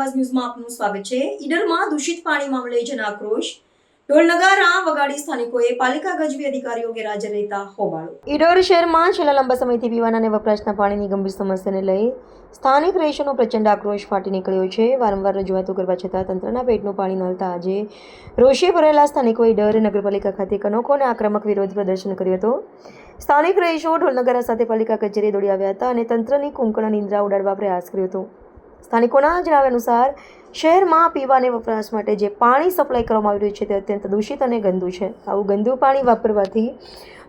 આવાજ ન્યૂઝમાં આપનું સ્વાગત છે। ઈડરમાં દૂષિત પાણી મામલે જન આક્રોશ, ઢોલ નગારા વગાડી સ્થાનિકોએ પાલિકા ગજવી અધિકારીઓ ગેરહાજર રહેતા હોબાળો। ઈડર શહેરમાં છેલ્લા લાંબા સમયથી પીવાના અને વપરાશના પાણીની ગંભીર સમસ્યાને લઈ સ્થાનિક રહીશોનો પ્રચંડ આક્રોશ ફાટી નીકળ્યો છે। વારંવાર રજૂઆતો કરવા છતાં તંત્રના પેટનું પાણી ન મળતા આજે રોષે ભરેલા સ્થાનિકોએ ઈડર નગરપાલિકા ખાતે અનોખો અને આક્રમક વિરોધ પ્રદર્શન કર્યું હતું। સ્થાનિક રહીશો ઢોલ નગારા સાથે પાલિકા કચેરીએ દોડી આવ્યા હતા અને તંત્રની કુંકણ નિંદ્રા ઉડાડવા પ્રયાસ કર્યો હતો। સ્થાનિકોના જણાવ્યા અનુસાર શહેરમાં પીવા અને વપરાશ માટે જે પાણી સપ્લાય કરવામાં આવી રહ્યું છે તે અત્યંત દૂષિત અને ગંદુ છે। આવું ગંદુ પાણી વાપરવાથી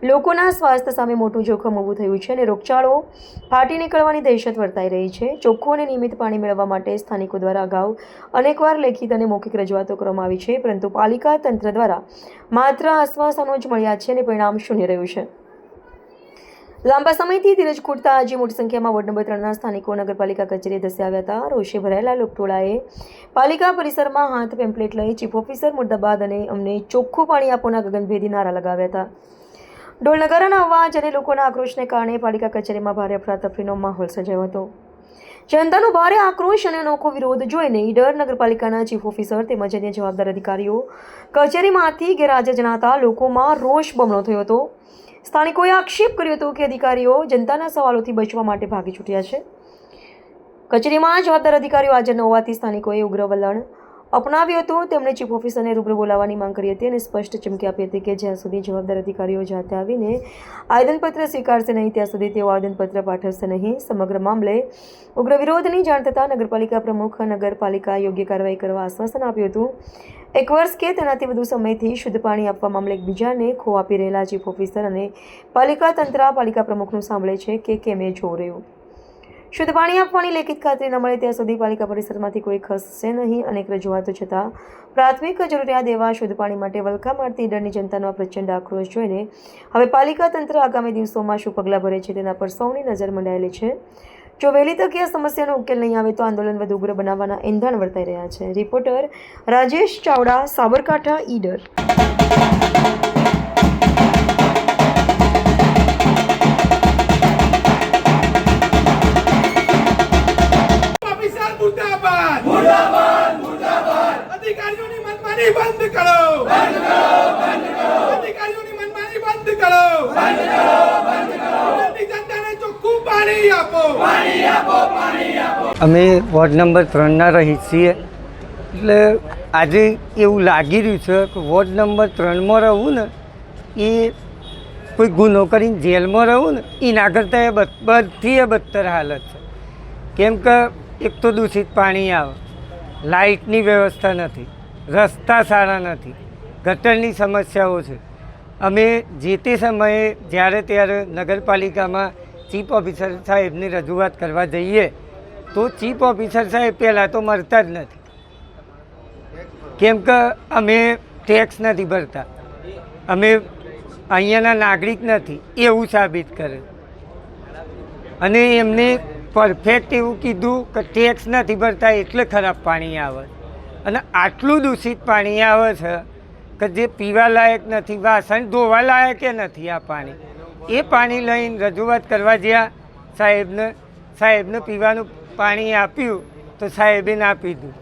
લોકોના સ્વાસ્થ્ય સામે મોટું જોખમ ઊભું થયું છે અને રોગચાળો ફાટી નીકળવાની દહેશત વર્તાઈ રહી છે। ચોખ્ખું અને નિયમિત પાણી મેળવવા માટે સ્થાનિકો દ્વારા અગાઉ અનેકવાર લેખિત અને મૌખિક રજૂઆતો કરવામાં આવી છે, પરંતુ પાલિકા તંત્ર દ્વારા માત્ર આશ્વાસનો જ મળ્યા છે અને પરિણામ શૂન્ય રહ્યું છે। લાંબા સમયથી ધીરજ ખૂટતા આજે મોટી સંખ્યામાં વોર્ડ નંબર 3ના સ્થાનિકો નગરપાલિકા કચેરીએ ધસી આવ્યા હતા। રોષે ભરાયેલા લોકટોળાએ પાલિકા પરિસરમાં હાથ પેમ્પલેટ લઈ ચીફ ઓફિસર મુર્દાબાદ અને અમને ચોખ્ખું પાણી આપોના ગગનભેદી નારા લગાવ્યા હતા। ઢોલ નગારાના અવાજ અને લોકોના આક્રોશને કારણે પાલિકા કચેરીમાં ભારે અફરાતફરીનો માહોલ સર્જાયો હતો। જનતાનો ભારે આક્રોશ અને અનોખો વિરોધ જોઈને ઈડર નગરપાલિકાના ચીફ ઓફિસર તેમજ અન્ય જવાબદાર અધિકારીઓ કચેરીમાંથી ગેરહાજર જણાતા લોકોમાં રોષ બમણો થયો હતો। સ્થાનિકોએ આક્ષેપ કર્યો હતો કે અધિકારીઓ જનતાના સવાલોથી બચવા માટે ભાગી છૂટ્યા છે। કચેરીમાં જવાબદાર અધિકારીઓ હાજર ન હોવાથી સ્થાનિકોએ ઉગ્ર વલણ અપનાવ્યું હતું। તેમણે ચીફ ઓફિસરને રૂબરૂ બોલાવવાની માંગ કરી હતી અને સ્પષ્ટ ચીમકી આપી હતી કે જ્યાં સુધી જવાબદાર અધિકારીઓ જાતે આવીને આવેદનપત્ર સ્વીકારશે નહીં ત્યાં સુધી તેઓ આવેદનપત્ર પાઠવશે નહીં। સમગ્ર મામલે ઉગ્ર વિરોધની જાણ થતાં નગરપાલિકા પ્રમુખ નગરપાલિકા યોગ્ય કાર્યવાહી કરવા આશ્વાસન આપ્યું હતું। 1 વર્ષ કે તેનાથી વધુ સમયથી શુદ્ધ પાણી આપવા મામલે એકબીજાને ખો આપી રહેલા ચીફ ઓફિસર અને પાલિકા તંત્ર પાલિકા પ્રમુખનું સાંભળે છે કે કેમ એ જોઈ રહ્યું। શુદ્ધ પાણી આપવાની લેખિત ખાતરી ન મળે ત્યાં સુધી પાલિકા પરિસરમાંથી કોઈ ખસશે નહીં। અનેક રજૂઆતો છતાં પ્રાથમિક જરૂરિયાત એવા શુદ્ધ પાણી માટે વલખા મારતી ઈડરની જનતાનો આ પ્રચંડ આક્રોશ જોઈને હવે પાલિકા તંત્ર આગામી દિવસોમાં શું પગલાં ભરે છે તેના પર સૌની નજર મંડાયેલી છે। જો વહેલી તકે આ સમસ્યાનો ઉકેલ નહીં આવે તો આંદોલન વધુ ઉગ્ર બનાવવાના એંધાણ વર્તાઈ રહ્યા છે। રિપોર્ટર રાજેશ ચાવડા, સાબરકાંઠા, ઈડર। अधिकारियों ने मनमानी बंद करो, बंद करो, बंद करो। अधिकारियों ने मनमानी बंद करो, बंद करो, बंद करो। जनता ने ચોખ્ખું પાણી આપો, પાણી આપો, પાણી આપો। અમે વોર્ડ નંબર 3ના રહી છીએ, એટલે આજે એવું લાગી રહ્યું છે કે વોર્ડ નંબર 3માં રહું ને એ કોઈ ગુનો કરીને જેલમાં રહું ને એના કરતાં એ બધી બદતર હાલત છે। કેમ કે એક તો દૂષિત પાણી આવે, લાઇટની વ્યવસ્થા નથી, રસ્તા સારા નથી, ગટરની સમસ્યાઓ છે। અમે જે તે સમયે જ્યારે ત્યારે નગરપાલિકામાં ચીફ ઓફિસર સાહેબની રજૂઆત કરવા જઈએ તો ચીફ ઓફિસર સાહેબ પહેલાં તો મળતા જ નથી, કેમ કે અમે ટેક્સ નથી ભરતા, અમે અહીંયાના નાગરિક નથી એવું સાબિત કરે। અને એમને પરફેક્ટ એવું કીધું કે ટેક્સ નથી ભરતા એટલે ખરાબ પાણી આવે, અને આટલું દૂષિત પાણી આવે છે કે જે પીવા લાયક નથી, વાસણ ધોવા લાયક નથી આ પાણી। એ પાણી લઈને રજૂઆત કરવા જ્યાં સાહેબને પીવાનું પાણી આપ્યું તો સાહેબે ના પીધું।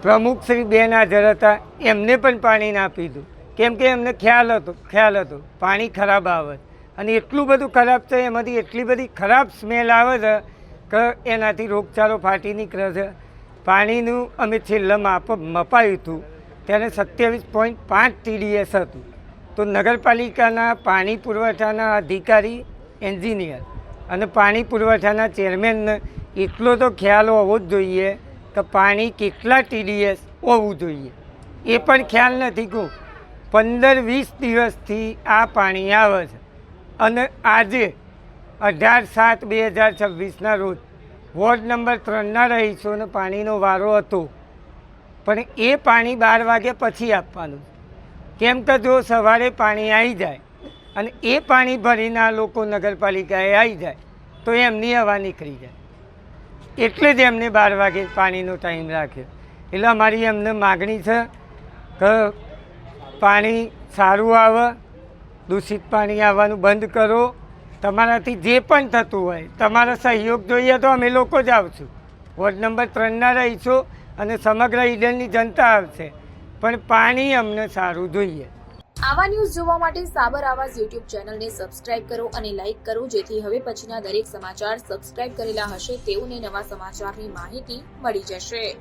પ્રમુખ શ્રી બેન હાજર હતા, એમને પણ પાણી ના પીધું, કેમ કે એમને ખ્યાલ હતો પાણી ખરાબ આવે અને એટલું બધું ખરાબ છે, એમાંથી એટલી બધી ખરાબ સ્મેલ આવે છે કે એનાથી રોગચાળો ફાટી નીકળે છે। પાણીનું અમે છેલ્લે મપાયું હતું ત્યારે 27.5 TDS હતું, તો નગરપાલિકાના પાણી પુરવઠાના અધિકારી, એન્જિનિયર અને પાણી પુરવઠાના ચેરમેનને એટલો તો ખ્યાલ હોવો જ જોઈએ કે પાણી કેટલા TDS હોવું જોઈએ, એ પણ ખ્યાલ નથી। કહું 15-20 દિવસથી આ પાણી આવે છે અને આજે 18/7/2026ના રોજ વોર્ડ નંબર 3ના રહીશોને પાણીનો વારો હતો, પણ એ પાણી 12 વાગ્યા પછી આપવાનું, કેમ કે જો સવારે પાણી આવી જાય અને એ પાણી ભરીને આ લોકો નગરપાલિકાએ આવી જાય તો એમની હવા નીકળી જાય, એટલે જ એમને 12 વાગે પાણીનો ટાઈમ રાખ્યો। એટલે અમારી એમને માગણી છે કે પાણી સારું આવે, દૂષિત પાણી આવવાનું બંધ કરો। તમારાથી જે પણ થતું હોય, તમારો સહયોગ જોઈએ તો અમે લોકો જ આવશું। વોર્ડ નંબર 3ના રહીશો અને સમગ્ર ઈડરની જનતા આવશે, પણ પાણી અમને સારું જોઈએ. આવા ન્યૂઝ જોવા માટે સાબર આવાઝ યુટ્યુબ ચેનલને સબસ્ક્રાઇબ કરો અને લાઇક કરો, જેથી હવે પછીના દરેક સમાચાર સબસ્ક્રાઇબ કરેલા હશે તેઓને નવા સમાચારની માહિતી મળી જશે.